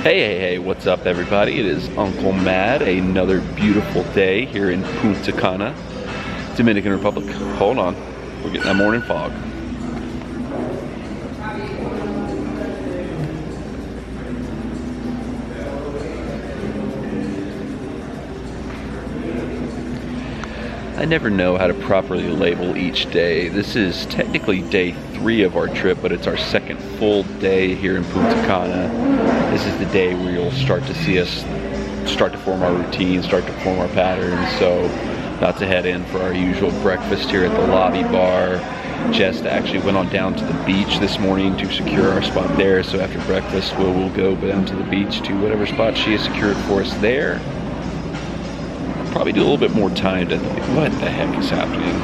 Hey, what's up everybody? It is Uncle Matt. Another beautiful day here in Punta Cana, Dominican Republic. Hold on, we're getting that morning fog. I never know how to properly label each day. This is technically day 3 of our trip, but it's our second full day here in Punta Cana. This is the day where you'll start to see us start to form our routine, start to form our patterns. So about to head in for our usual breakfast here at the lobby bar. Jess actually went on down to the beach this morning to secure our spot there. So after breakfast, we'll go down to the beach to whatever spot she has secured for us there. Probably do a little bit more time to think, what the heck is happening?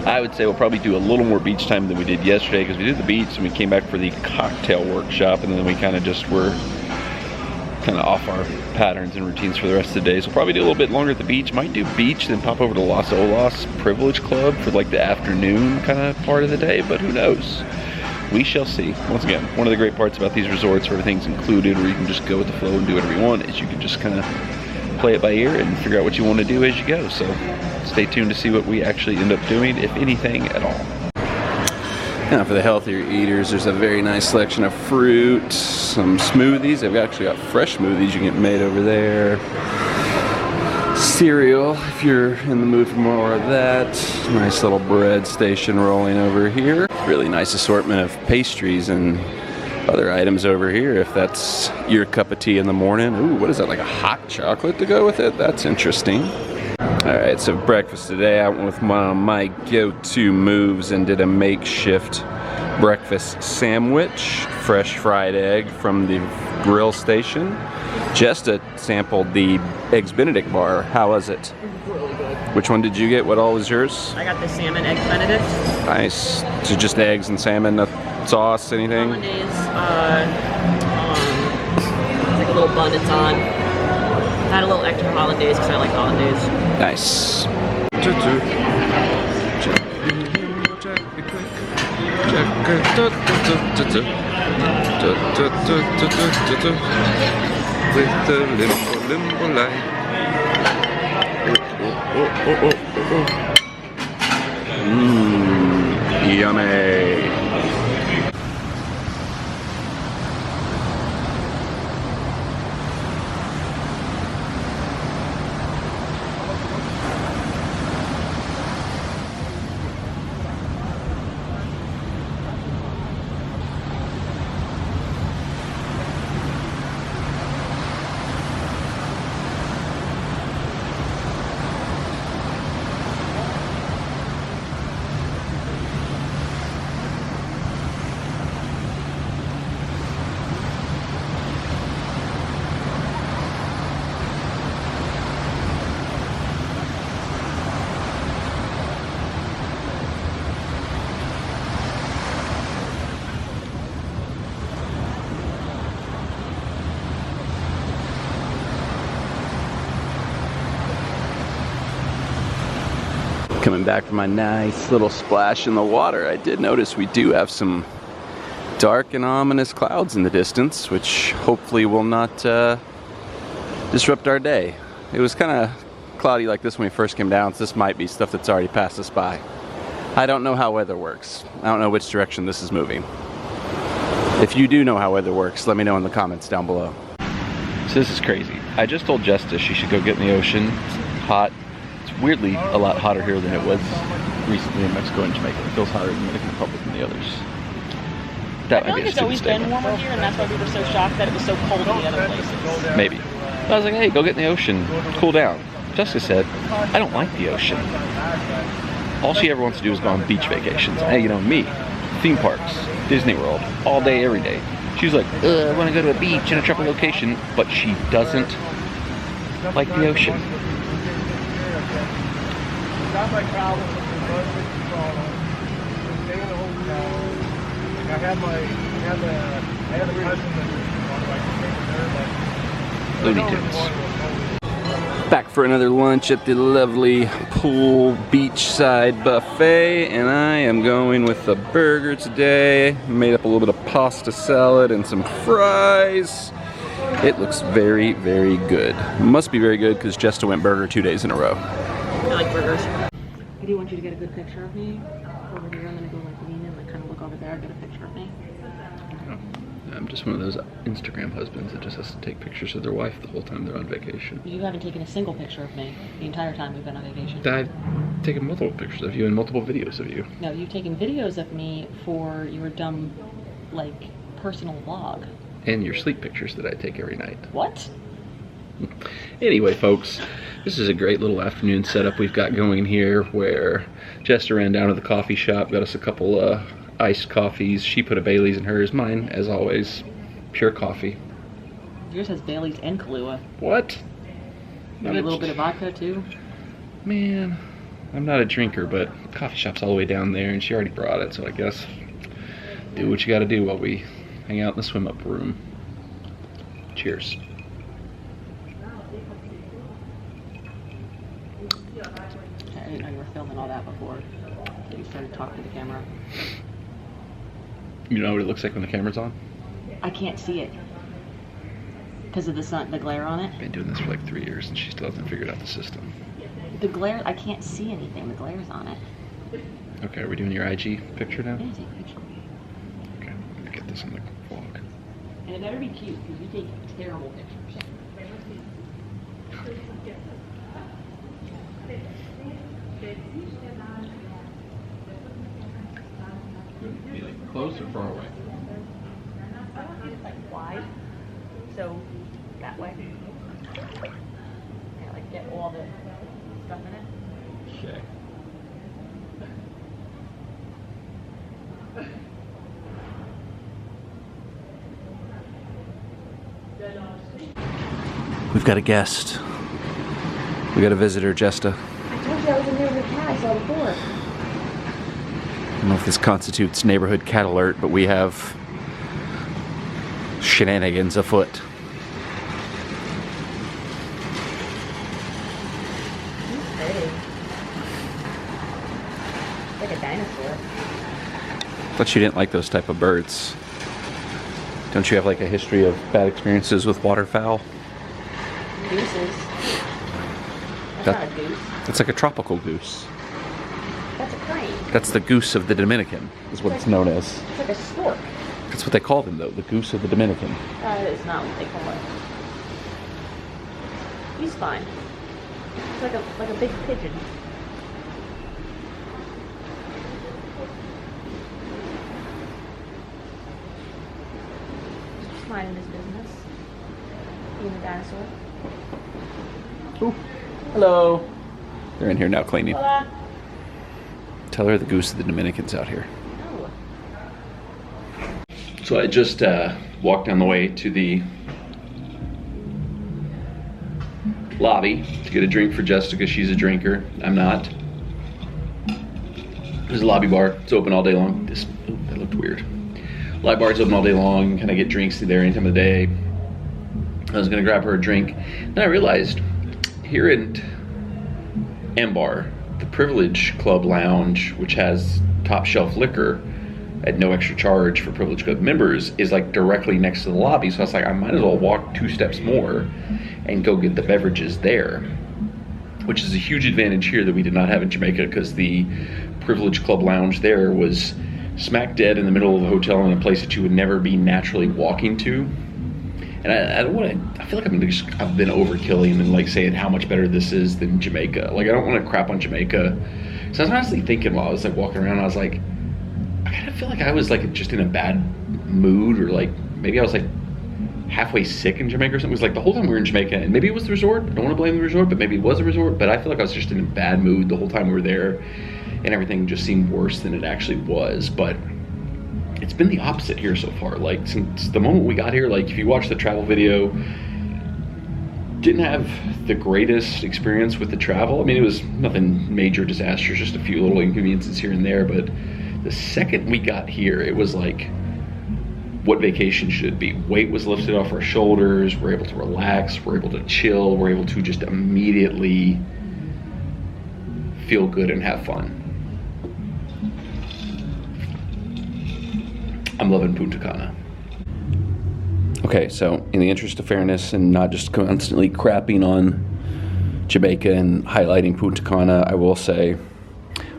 I would say we'll probably do a little more beach time than we did yesterday, because we did the beach and we came back for the cocktail workshop, and then we kind of just were off our patterns and routines for the rest of the day. So we'll probably do a little bit longer at the beach. Might do beach, then pop over to Los Olas Privilege Club for like the afternoon kind of part of the day, but who knows? We shall see. Once again, one of the great parts about these resorts where everything's included, where you can just go with the flow and do whatever you want, is you can just kind of play it by ear and figure out what you want to do as you go. So stay tuned to see what we actually end up doing, if anything at all. Now for the healthier eaters, there's a very nice selection of fruit, some smoothies. They've actually got fresh smoothies you can get made over there. Cereal, if you're in the mood for more of that. Nice little bread station rolling over here. Really nice assortment of pastries and other items over here, if that's your cup of tea in the morning. Ooh, what is that, like a hot chocolate to go with it? That's interesting. Alright, so breakfast today, I went with my go-to moves and did a makeshift breakfast sandwich. Fresh fried egg from the grill station. Jesta sampled the Eggs Benedict bar. How was it? Really good. Which one did you get? What all was yours? I got the salmon egg benedict. Nice. So just eggs and salmon, no sauce, anything? Hollandaise, like a little bun it's on. I had a little extra hollandaise because I like hollandaise. Nice. With the limbo light. Yummy. Coming back from my nice little splash in the water, I did notice we do have some dark and ominous clouds in the distance, which hopefully will not disrupt our day. It was kind of cloudy like this when we first came down, so this might be stuff that's already passed us by. I don't know how weather works. I don't know which direction this is moving. If you do know how weather works, let me know in the comments down below. So this is crazy. I just told Jesta she should go get in the ocean. It's hot. Weirdly a lot hotter here than it was recently in Mexico and Jamaica. It feels hotter in the Dominican Republic than the others. That I feel like it's always been warmer here, and that's why we were so shocked that it was so cold in the other places. Maybe. But I was like, hey, go get in the ocean, cool down. Jessica said, I don't like the ocean. All she ever wants to do is go on beach vacations. Hey, you know me, theme parks, Disney World, all day, every day. She's like, I want to go to a beach in a tropical location, but she doesn't like the ocean. That's like traveling with the bus stay in the hotel. Like I had a cousin that was on like there, but Looney Tunes. Back for another lunch at the lovely pool beachside buffet, and I am going with a burger today. Made up a little bit of pasta salad and some fries. It looks very, very good. Must be very good because Jesta went burger 2 days in a row. I like burgers. I do want you to get a good picture of me over here. I'm gonna go like lean in, like kind of look over there, get a picture of me. I'm just one of those Instagram husbands that just has to take pictures of their wife the whole time they're on vacation. You haven't taken a single picture of me the entire time we've been on vacation. I've taken multiple pictures of you and multiple videos of you. No, you've taken videos of me for your dumb, like, personal vlog. And your sleep pictures that I take every night. What? Anyway, folks, this is a great little afternoon setup we've got going here where Jester ran down to the coffee shop, got us a couple iced coffees. She put a Bailey's in hers. Mine, as always, pure coffee. Yours has Bailey's and Kahlua. What? Maybe a little bit of vodka, too? Man, I'm not a drinker, but the coffee shop's all the way down there, and she already brought it, so I guess do what you gotta do while we hang out in the swim-up room. Cheers. I didn't know you were filming all that before you started talking to the camera. You know what it looks like when the camera's on? I can't see it. Because of the sun, the glare on it. I've been doing this for like 3 years, and she still hasn't figured out the system. The glare, I can't see anything. The glare's on it. Okay, are we doing your IG picture now? Yeah, take a picture. Okay, I'm gonna get this on the vlog. And it better be cute, because you take terrible pictures. Be like close or far away? It's like wide, so that way. Yeah, like get all the stuff in it. Okay. We've got a guest. We got a visitor, Jesta. I told you I was a neighborhood cat. I saw it before. I don't know if this constitutes neighborhood cat alert, but we have shenanigans afoot. He's big. Like a dinosaur. Thought you didn't like those type of birds. Don't you have like a history of bad experiences with waterfowl? Gooses. That's That- not a goose. It's like a tropical goose. That's a crane. That's the goose of the Dominican, is what it's known as. It's like a stork. That's what they call them, though, the goose of the Dominican. It's not what they call it. He's fine. It's like a big pigeon. Just minding his business. Being a dinosaur. Ooh. Hello. They're in here now cleaning. Hola. Tell her the goose of the Dominican's out here. Oh. So I just walked down the way to the lobby to get a drink for Jessica. She's a drinker. I'm not. There's a lobby bar. It's open all day long. That looked weird. Lobby bar's open all day long. You kind of get drinks through there any time of the day. I was gonna grab her a drink. Then I realized here in Ambar, the Privilege Club Lounge, which has top shelf liquor at no extra charge for Privilege Club members, is like directly next to the lobby. So I was like, I might as well walk 2 steps more and go get the beverages there, which is a huge advantage here that we did not have in Jamaica, because the Privilege Club Lounge there was smack dead in the middle of the hotel in a place that you would never be naturally walking to. And I don't want to, I feel like I've been overkilling and like saying how much better this is than Jamaica. Like, I don't want to crap on Jamaica. So I was honestly thinking while I was like walking around, I was like, I kind of feel like I was like just in a bad mood, or like maybe I was like halfway sick in Jamaica or something. It was like the whole time we were in Jamaica, and maybe it was the resort. I don't want to blame the resort, but maybe it was a resort. But I feel like I was just in a bad mood the whole time we were there, and everything just seemed worse than it actually was. But it's been the opposite here so far. Like, since the moment we got here, like if you watch the travel video, didn't have the greatest experience with the travel. I mean, it was nothing major disasters, just a few little inconveniences here and there. But the second we got here, it was like what vacation should be. Weight was lifted off our shoulders. We're able to relax. We're able to chill. We're able to just immediately feel good and have fun. I'm loving Punta Cana. Okay, so in the interest of fairness and not just constantly crapping on Jamaica and highlighting Punta Cana, I will say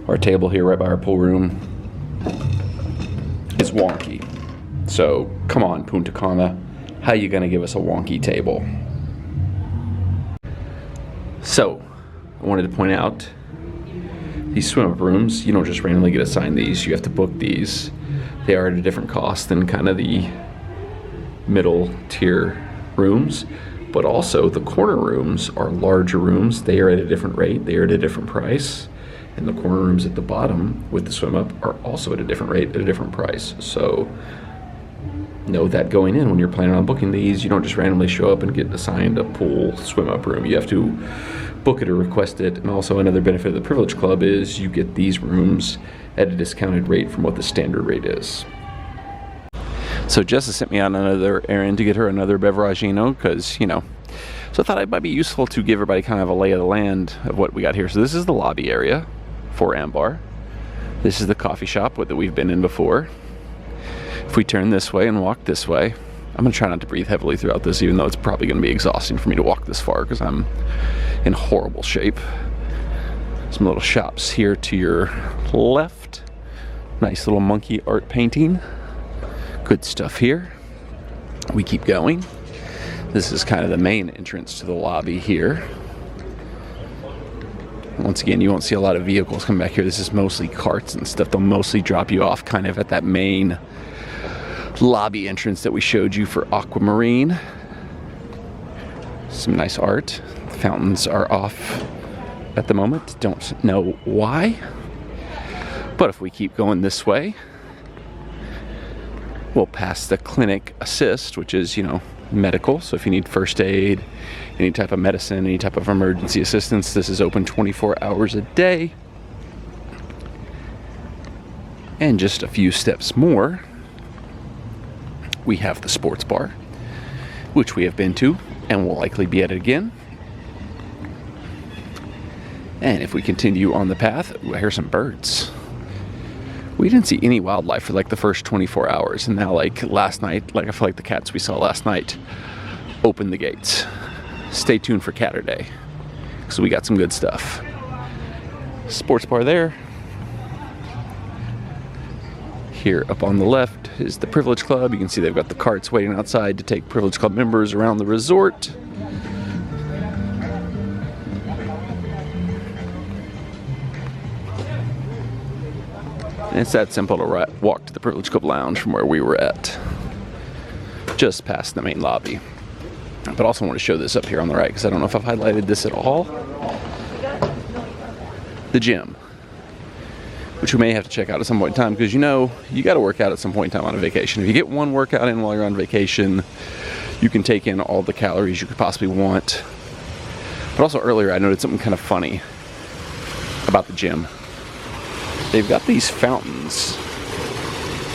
our table here right by our pool room is wonky. So come on, Punta Cana, how you gonna give us a wonky table? So I wanted to point out these swim-up rooms, you don't just randomly get assigned these, you have to book these. They are at a different cost than kind of the middle tier rooms, but also the corner rooms are larger rooms. They are at a different rate, they are at a different price. And the corner rooms at the bottom with the swim up are also at a different rate, at a different price. So know that going in when you're planning on booking these, you don't just randomly show up and get assigned a pool swim up room. You have to book it or request it. And also another benefit of the Privilege Club is you get these rooms at a discounted rate from what the standard rate is. So Jessa sent me on another errand to get her another beveragino because, you know, so I thought it might be useful to give everybody kind of a lay of the land of what we got here. So this is the lobby area for Ambar. This is the coffee shop that we've been in before. If we turn this way and walk this way, I'm gonna try not to breathe heavily throughout this, even though it's probably gonna be exhausting for me to walk this far because I'm in horrible shape. Some little shops here to your left. Nice little monkey art painting. Good stuff here. We keep going. This is kind of the main entrance to the lobby here. Once again, you won't see a lot of vehicles come back here. This is mostly carts and stuff. They'll mostly drop you off kind of at that main lobby entrance that we showed you for Aquamarine. Some nice art. The fountains are off at the moment. Don't know why. But if we keep going this way, we'll pass the clinic assist, which is, you know, medical. So if you need first aid, any type of medicine, any type of emergency assistance, this is open 24 hours a day. And just a few steps more, we have the sports bar, which we have been to and will likely be at it again. And if we continue on the path, ooh, I hear some birds. We didn't see any wildlife for like the first 24 hours. And now like last night, like I feel like the cats we saw last night opened the gates. Stay tuned for Catterday, because we got some good stuff. Sports bar there. Here up on the left is the Privilege Club. You can see they've got the carts waiting outside to take Privilege Club members around the resort. And it's that simple to walk to the Privilege Club Lounge from where we were at, just past the main lobby. But also want to show this up here on the right, because I don't know if I've highlighted this at all. The gym, which we may have to check out at some point in time, because you know, you got to work out at some point in time on a vacation. If you get one workout in while you're on vacation, you can take in all the calories you could possibly want. But also earlier, I noted something kind of funny about the gym. They've got these fountains.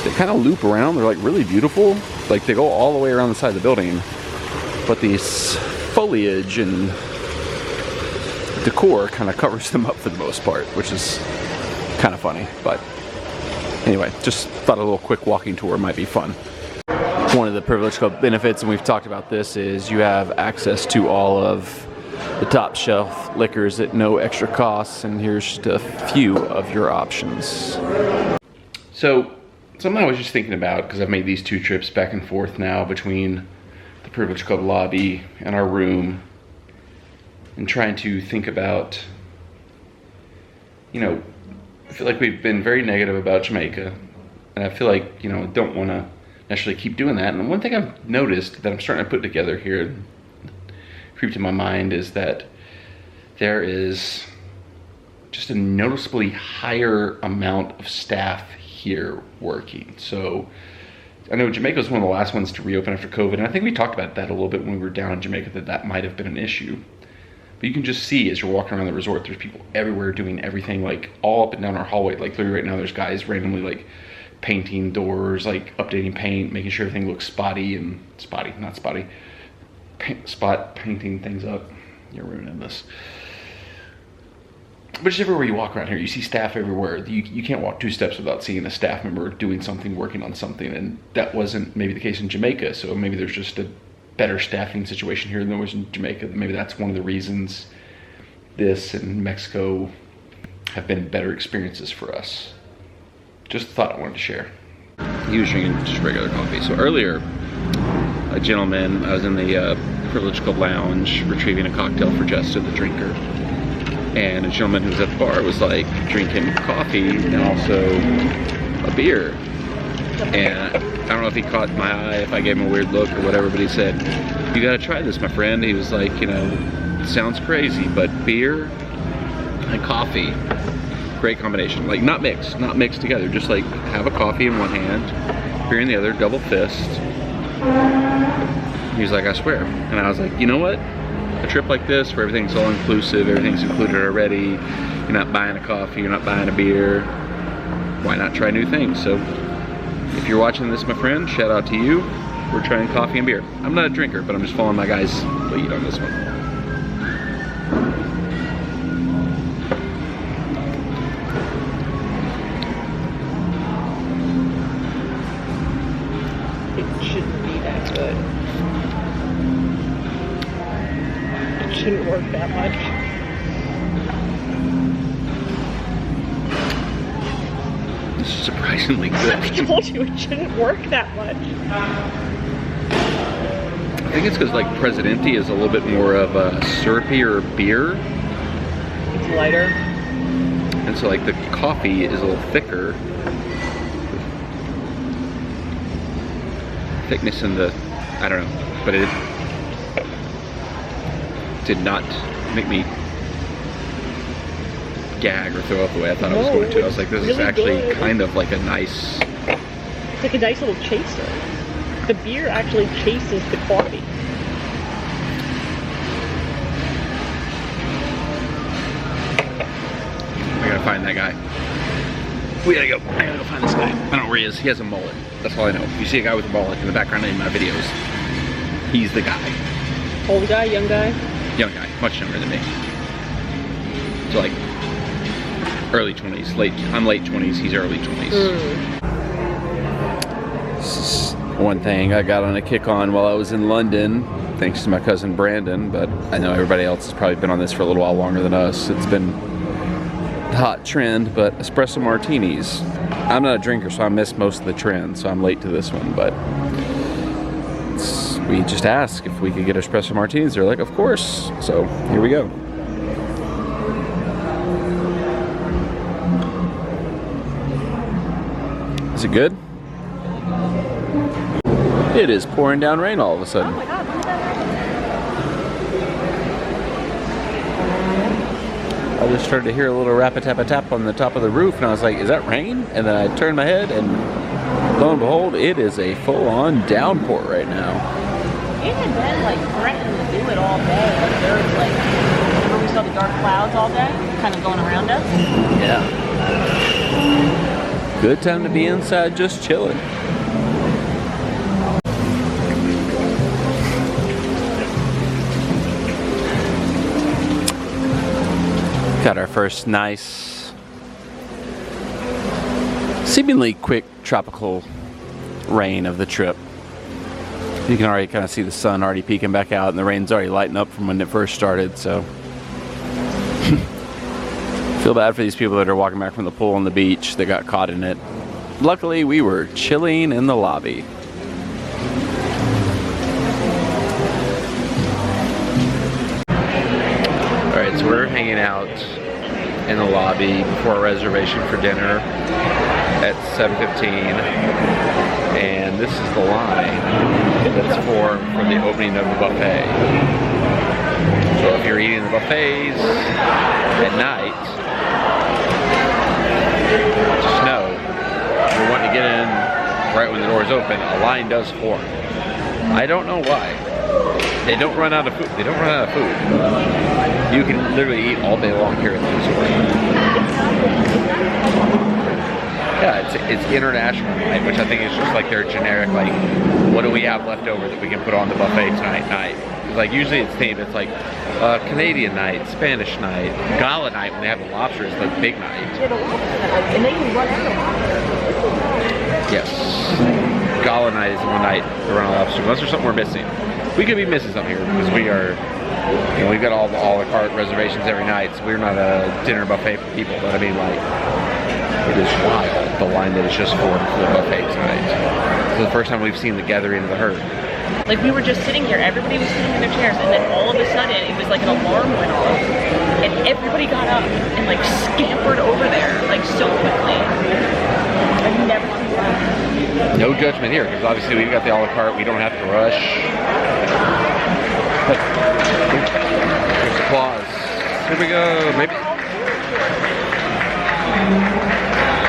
They kind of loop around. They're like really beautiful. Like they go all the way around the side of the building. But these foliage and decor kind of covers them up for the most part, which is kind of funny. But anyway, just thought a little quick walking tour might be fun. One of the Privilege Club benefits, and we've talked about this, is you have access to all of the top shelf liquors at no extra costs, and here's just a few of your options. So something I was just thinking about, because I've made these two trips back and forth now between the Privilege Club lobby and our room, and trying to think about, you know, I feel like we've been very negative about Jamaica, and I feel like, you know, don't want to necessarily keep doing that. And one thing I've noticed that I'm starting to put together here, creeped in my mind, is that there is just a noticeably higher amount of staff here working. So I know Jamaica was one of the last ones to reopen after COVID, and I think we talked about that a little bit when we were down in Jamaica, that might have been an issue. But you can just see as you're walking around the resort, there's people everywhere doing everything, like all up and down our hallway. Like literally right now, there's guys randomly like painting doors, like updating paint, making sure everything looks spot painting things up. You're ruining this. But just everywhere you walk around here, you see staff everywhere. You can't walk 2 steps without seeing a staff member doing something, working on something. And that wasn't maybe the case in Jamaica. So maybe there's just a better staffing situation here than there was in Jamaica. Maybe that's one of the reasons this and Mexico have been better experiences for us. Just a thought I wanted to share. He was drinking just regular coffee. So earlier, a gentleman, I was in the Privilege Club lounge retrieving a cocktail for Jester, the drinker. And a gentleman who was at the bar was like drinking coffee and also a beer. And I don't know if he caught my eye, if I gave him a weird look or whatever, but he said, "You gotta try this, my friend." He was like, you know, it sounds crazy, but beer and coffee, great combination. Like not mixed together, just like have a coffee in one hand, beer in the other, double fist. He was like, "I swear." And I was like, you know what? A trip like this where everything's all inclusive, everything's included already, you're not buying a coffee, you're not buying a beer, why not try new things? So if you're watching this, my friend, shout out to you. We're trying coffee and beer. I'm not a drinker, but I'm just following my guy's lead on this one. It shouldn't be that good. It shouldn't work that much. This is surprisingly good. I told you it shouldn't work that much. I think it's because like Presidente is a little bit more of a syrupy beer. It's lighter. And so like the coffee is a little thicker. Thickness in the, I don't know, but it did not make me gag or throw up the way I thought I was going to. I was like, this is actually good. kind of like a nice... It's like a nice little chaser. The beer actually chases the coffee. I gotta find that guy. I gotta go find this guy. I don't know where he is. He has a mullet. That's all I know. If you see a guy with a mullet in the background in my videos, he's the guy. Old guy, young guy? Young guy, much younger than me. So like early 20s, I'm late 20s, he's early 20s. This is one thing I got on a kick on while I was in London, thanks to my cousin Brandon, but I know everybody else has probably been on this for a little while longer than us. It's been a hot trend, but espresso martinis. I'm not a drinker, so I missed most of the trend, so I'm late to this one, but we just asked if we could get espresso martinis. They're like, of course. So here we go. Is it good? It is pouring down rain all of a sudden. Oh my god, look at that. I just started to hear a little rap-a-tap-a-tap on the top of the roof, and I was like, is that rain? And then I turned my head, and lo and behold, it is a full-on downpour right now. It had been like threatening to do it all day. Like there was like, remember we saw the dark clouds all day, kind of going around us? Yeah. Good time to be inside just chilling. Got our first nice, seemingly quick tropical rain of the trip. You can already kind of see the sun already peeking back out, and the rain's already lighting up from when it first started, so. Feel bad for these people that are walking back from the pool on the beach that got caught in it. Luckily, we were chilling in the lobby. Alright, so we're hanging out in the lobby before our reservation for dinner at 7:15, and this is the line that's formed from the opening of the buffet. So if you're eating the buffets at night, just know if you're wanting to get in right when the doors open, a line does form. I don't know why. They don't run out of food. They don't run out of food. You can literally eat all day long here at the resort. Yeah, it's international night, which I think is just like their generic, like, what do we have left over that we can put on the buffet tonight night. Like usually it's themed, it's like Canadian night, Spanish night, gala night when they have the lobster is the big night. Yeah, the lobster night, and they can run out of lobster. Yes. Gala night is the one night they run out of lobster, unless there's something we're missing. We could be missing something here because we are, you know, we've got all the a la carte reservations every night, so we're not a dinner buffet for people, but I mean, like, it is wild, the line that is just for the buffet tonight. This is the first time we've seen the gathering of the herd. Like we were just sitting here, everybody was sitting in their chairs, and then all of a sudden it was like an alarm went off, and everybody got up and like scampered over there, like so quickly. I've never seen that. No judgment here, because obviously we've got the a la carte, we don't have to rush. But there's applause. Here we go, maybe.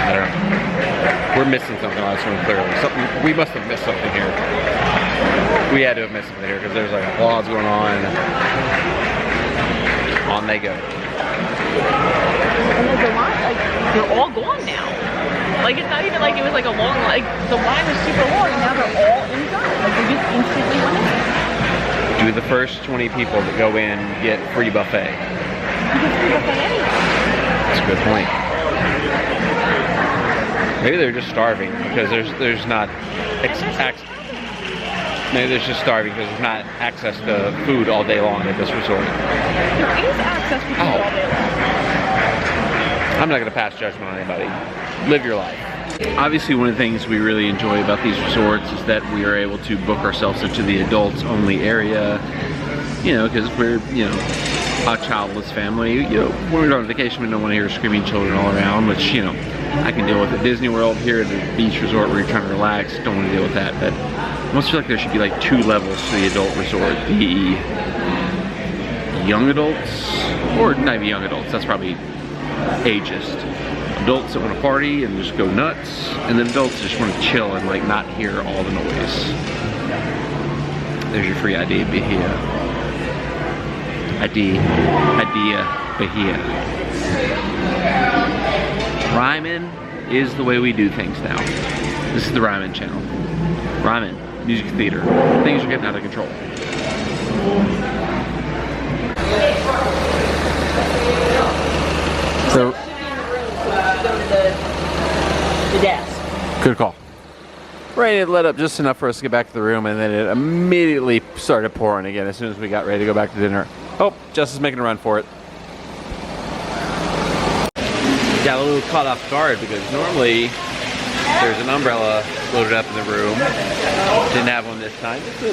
I don't know. We're missing something on this one, clearly. Something, we must have missed something here. We had to have missed something here because there's like applause going on. On they go. And like the line, like they're all gone now. Like it's not even like it was like a long, like the line was super long and now they're all inside. Like they just instantly went in. Do the first 20 people that go in get free buffet? You get free buffet anyway. That's a good point. Maybe they're just starving because there's not access. Maybe they're just starving because there's not access to food all day long at this resort. There is access to food all day long. I'm not going to pass judgment on anybody. Live your life. Obviously, one of the things we really enjoy about these resorts is that we are able to book ourselves into the adults only area. You know, because we're, you know, a childless family. You know, when we're on vacation, we don't want to hear screaming children all around, which, you know, I can deal with at Disney World. Here at the beach resort where you're trying to relax, don't want to deal with that. But I almost feel like there should be like 2 levels to the adult resort. The young adults, or not even young adults, that's probably ageist. Adults that want to party and just go nuts, and then adults that just want to chill and like not hear all the noise. There's your free idea, Bahia. Idea, Bahia. Ryman is the way we do things now. This is the Ryman channel. Ryman, music theater. Things are getting out of control. So, Go to the desk. good call. Rain had let up just enough for us to get back to the room, and then it immediately started pouring again as soon as we got ready to go back to dinner. Oh, Jess is making a run for it. Got a little caught off guard because normally there's an umbrella loaded up in the room. Didn't have one this time. We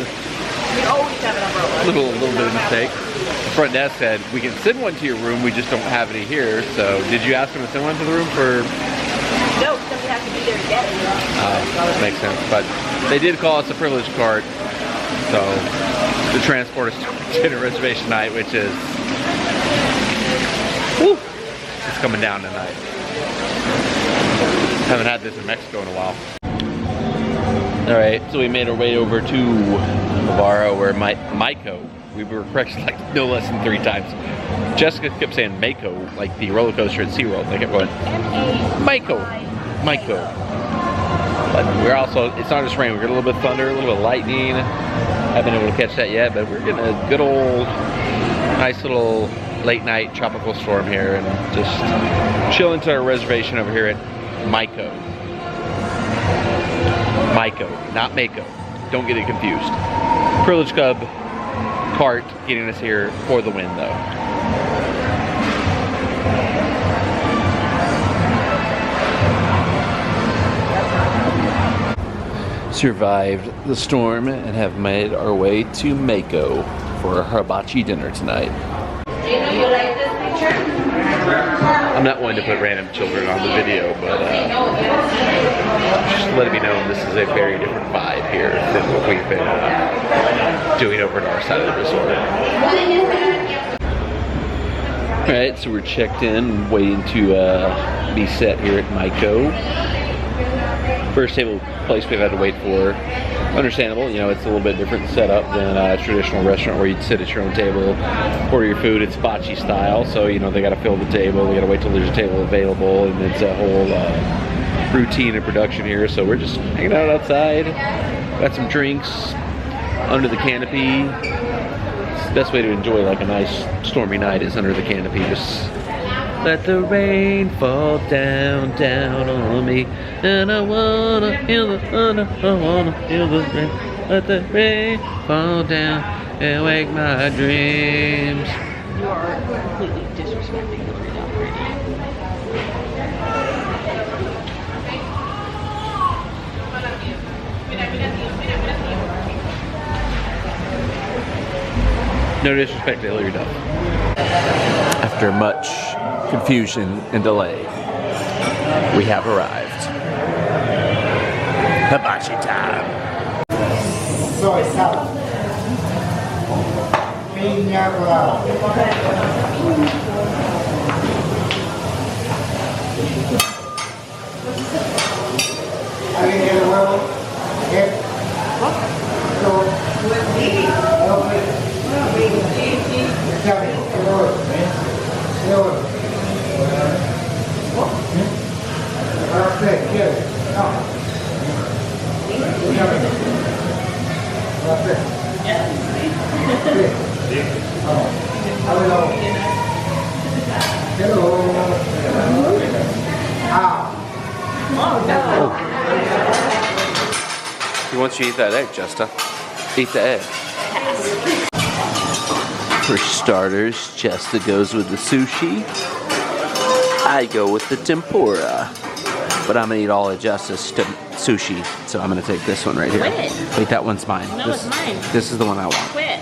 always have an umbrella. Little bit of mistake. The front desk said, we can send one to your room, we just don't have any here. So did you ask them to send one to the room for? No, somebody has to be there to get it. Makes sense. But they did call us a privilege card. So to transport us to dinner reservation night, which is, whew, it's coming down tonight. Haven't had this in Mexico in a while. Alright, so we made our way over to Navarro, where Maico, we were corrected like no less than 3 times. Jessica kept saying Maico, like the roller coaster at SeaWorld. They kept going, Maico. But we're also, it's not just rain, we got a little bit of thunder, a little bit of lightning. Haven't been able to catch that yet, but we're getting a good old, nice little late night tropical storm here and just chilling to our reservation over here at Maico. Maico, not Mako. Don't get it confused. Privilege Club cart getting us here for the win though. Survived the storm and have made our way to Mako for a hibachi dinner tonight. Gina, you like this picture? I'm not one to put random children on the video, but just letting me know this is a very different vibe here than what we've been doing over at our side of the resort. Alright, so we're checked in, waiting to be set here at Maico. First table place we've had to wait for. Understandable, you know, it's a little bit different setup than a traditional restaurant where you'd sit at your own table, order your food. It's hibachi style, so you know they got to fill the table. They got to wait till there's a table available, and it's a whole routine and production here, so we're just hanging out outside. Got some drinks under the canopy. It's the best way to enjoy like a nice stormy night is under the canopy. Just let the rain fall down, down on me, and I wanna feel the thunder, I wanna feel the rain. Let the rain fall down and wake my dreams. You are completely disrespecting Hillary Duff right now. No disrespect to Hillary Duff. After much confusion and delay, we have arrived. Hibachi time. Soy salad. Piña colada. ¿Alguien quiere huevo? ¿Qué? He wants you to eat that egg, Justa. Eat the egg. For starters, Justa goes with the sushi. I go with the tempura. But I'm gonna eat all of Justa's sushi, so I'm gonna take this one right here. Quit. Wait, that one's mine. No, this, it's mine. This is the one I want. Quit.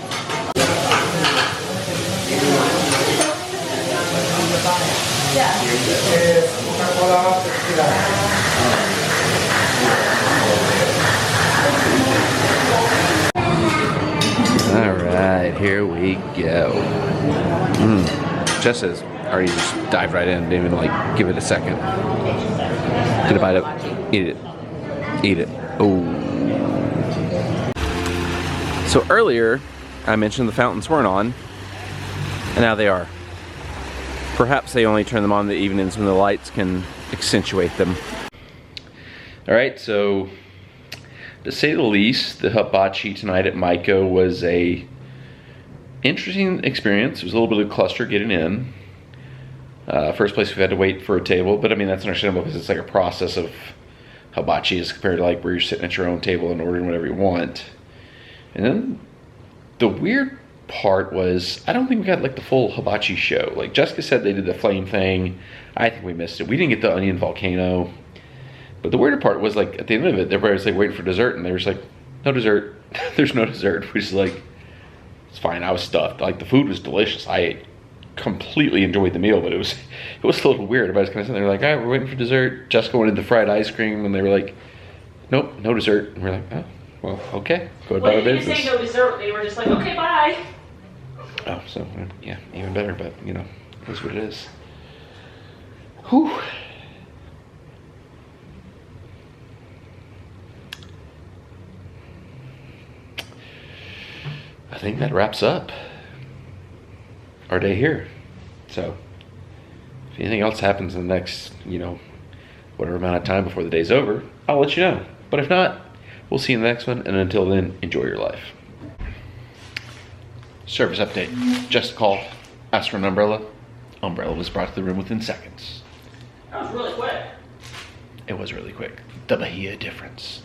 All right, here we go. Justa's already just dived right in, didn't even like give it a second. Get a bite of it. Eat it. Eat it. Oh. So earlier, I mentioned the fountains weren't on, and now they are. Perhaps they only turn them on in the evenings when the lights can accentuate them. All right, so to say the least, the hibachi tonight at Maiko was a interesting experience. It was a little bit of a cluster getting in. First place we've had to wait for a table, but I mean that's understandable because it's like a process of hibachi as compared to like where you're sitting at your own table and ordering whatever you want. And then the weird part was I don't think we got like the full hibachi show. Like Jessica said they did the flame thing. I think we missed it. We didn't get the onion volcano. But the weirder part was like at the end of it, everybody was like waiting for dessert and they were just like, no dessert. There's no dessert. Which is like, it's fine. I was stuffed. Like the food was delicious. I completely enjoyed the meal, but it was a little weird. Everybody's kind of sitting there like, all right, we're waiting for dessert. Jessica wanted the fried ice cream and they were like, nope, no dessert. And we're like, oh, well, okay. Go about our business. They didn't say no dessert. They were just like, okay, bye. Oh, so yeah, even better, but you know, that's what it is. Whew. I think that wraps up our day here. So if anything else happens in the next, you know, whatever amount of time before the day's over, I'll let you know. But if not, we'll see you in the next one. And until then, enjoy your life. Service update. Just called, asked for an umbrella. Umbrella was brought to the room within seconds. That was really quick. It was really quick. The Bahia difference.